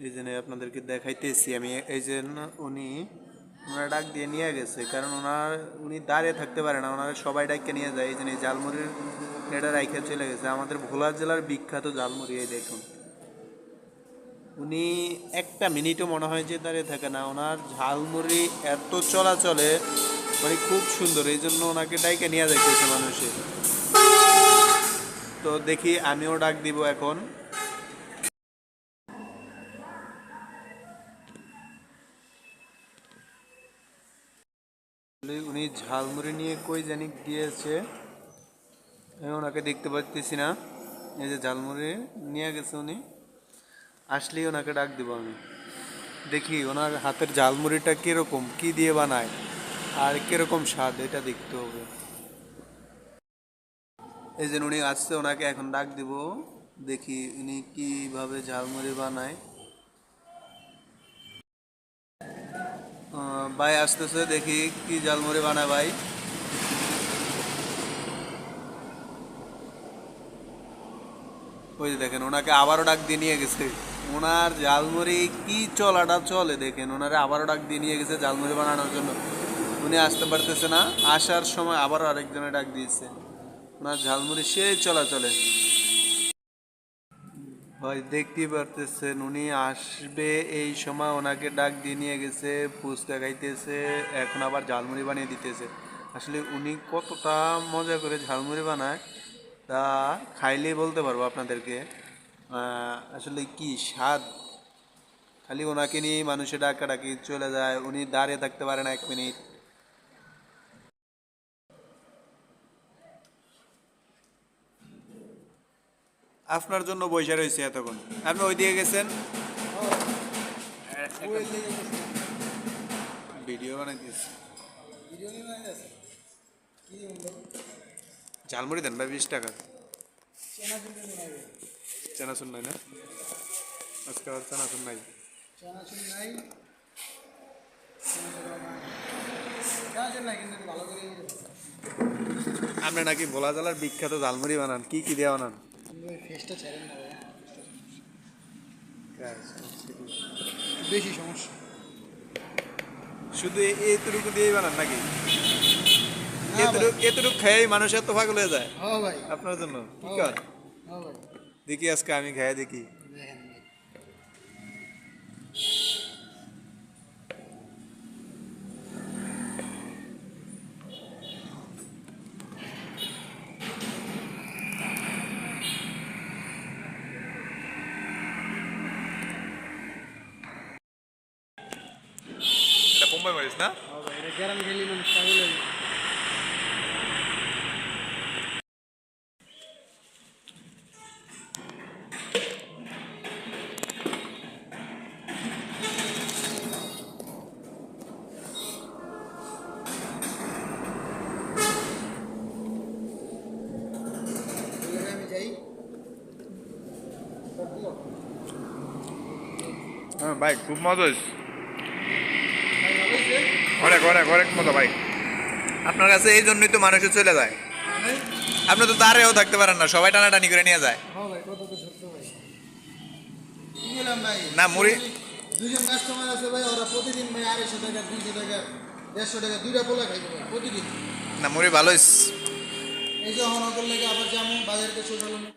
এই জন্য আপনাদেরকে দেখাইতেছি আমি। এই জন্য ওনারা ডাক দিয়ে নিয়ে গেছে, কারণ উনি দাঁড়িয়ে থাকতে পারে না, ওনারা সবাই ডাককে নিয়ে যায়। এই জন্য ঝালমুড়ির এটা রাইখা চলে গেছে। আমাদের ভোলা জেলার বিখ্যাত ঝালমুড়ি, এই দেখুন। উনি একটা মিনিটও মনে হয় যে দাঁড়িয়ে থাকে না। ওনার ঝালমুড়ি এত চলাচলে, মানে খুব সুন্দর, এই জন্য ওনাকে ডাইকে নিয়ে যাইতেছে মানুষে। তো দেখি আমিও ডাক দিব এখন। উনি ঝালমুড়ি নিয়ে কই জানি গিয়েছে, আমি ওনাকে দেখতে পাচ্ছি না। এই যে ঝালমুড়ি নিয়ে গেছে উনি, আসলেই ওনাকে ডাক দিব আমি। দেখি ওনার হাতের ঝালমুড়িটা কিরকম, কি দিয়ে বানায় আর কিরকম স্বাদ, এটা দেখতে হবে। এই যে উনি আসছে, ওনাকে এখন ডাক দিব। দেখি উনি কিভাবে ঝালমুড়ি বানায়। ভাই আসতেছে, দেখি কি ঝালমুড়ি বানায় ভাই। ওই যে দেখেন, ওনাকে আবারও ডাক দিয়ে নিয়ে গেছে। ওনার ঝালমুড়ি কি চলাটা চলে দেখেন, ওনারে আবারও ডাক দিয়ে নিয়ে গেছে ঝালমুড়ি বানানোর জন্য। উনি আসতে পারতেছে না, আসার সময় আবারও আরেকজনে ডাক দিয়েছে। ওনার ঝালমুড়ি সেই চলাচলে। ভাই দেখতেই পারতেছেন উনি আসবে এই সময়, ওনাকে ডাক দিয়ে নিয়ে গেছে, ফুচকা খাইতেছে, এখন আবার ঝালমুড়ি বানিয়ে দিতেছে। আসলে উনি কতটা মজা করে ঝালমুড়ি বানায় তা খাইলেই বলতে পারবো আপনাদেরকে। আসলে কি স্বাদ! খালি ওনাকে নিয়ে মানুষে ডাকাডাকি চলে যায়, উনি দাঁড়িয়ে থাকতে পারে না এক মিনিট। আপনার জন্য বসে রয়েছে এতক্ষণ, আপনি ওই দিকে গেছেন ভিডিও বানাইতেছি। ঝালমুড়ি দেন ভাই, 20 টাকা। চানাচুর নাই না আজকে? আর চানাচুর নাই। আপনি নাকি ভোলা জেলার বিখ্যাত ঝালমুড়ি বানান, কি কি দিয়ে বানান? বেশি সমস্যা। শুধু এতটুকু দিয়েই বানান নাকি? না ভাই। এতটুকু খেয়েই মানুষ এত পাগল হয়ে যায় হ্যাঁ ভাই। আপনার জন্য? কি হ্যাঁ কর ভাই। হ্যাঁ ভাই। দেখি আজকে আমি খেয়ে দেখি। দেখেন ভাই। এটা বোম্বাই মরিচ না? হ্যাঁ ভাই, এটা গ্রামে গেলে মানুষ পাগল হয়ে যায়। এবারে আমি যাই। হ্যাঁ ভাই, খুব মজা হয়েছে। ভাই ভালো হয়েছে? অনেক অনেক অনেক মজা ভাই। আপনার কাছে এই জন্যই তো মানুষ চলে যায়। ভাই? আপনি তো দাঁড়িয়েও থাকতে পারেন না, সবাই টানাটানি করে নিয়ে যায়। হ্যাঁ ভাই, কথা তো সত্য ভাই। কি বললাম ভাই? না, মুড়ি। দুজন কাস্টমার আছে ভাই, ওরা প্রতিদিন ভাই 250 টাকা 200 টাকা 150 টাকা দুইটা পোলা খাইতে ভাই প্রতিদিন। না, মুড়ি ভালো হয়েছে। এই যে হনকল লেগে আবার যেমন বাজারকে ছোট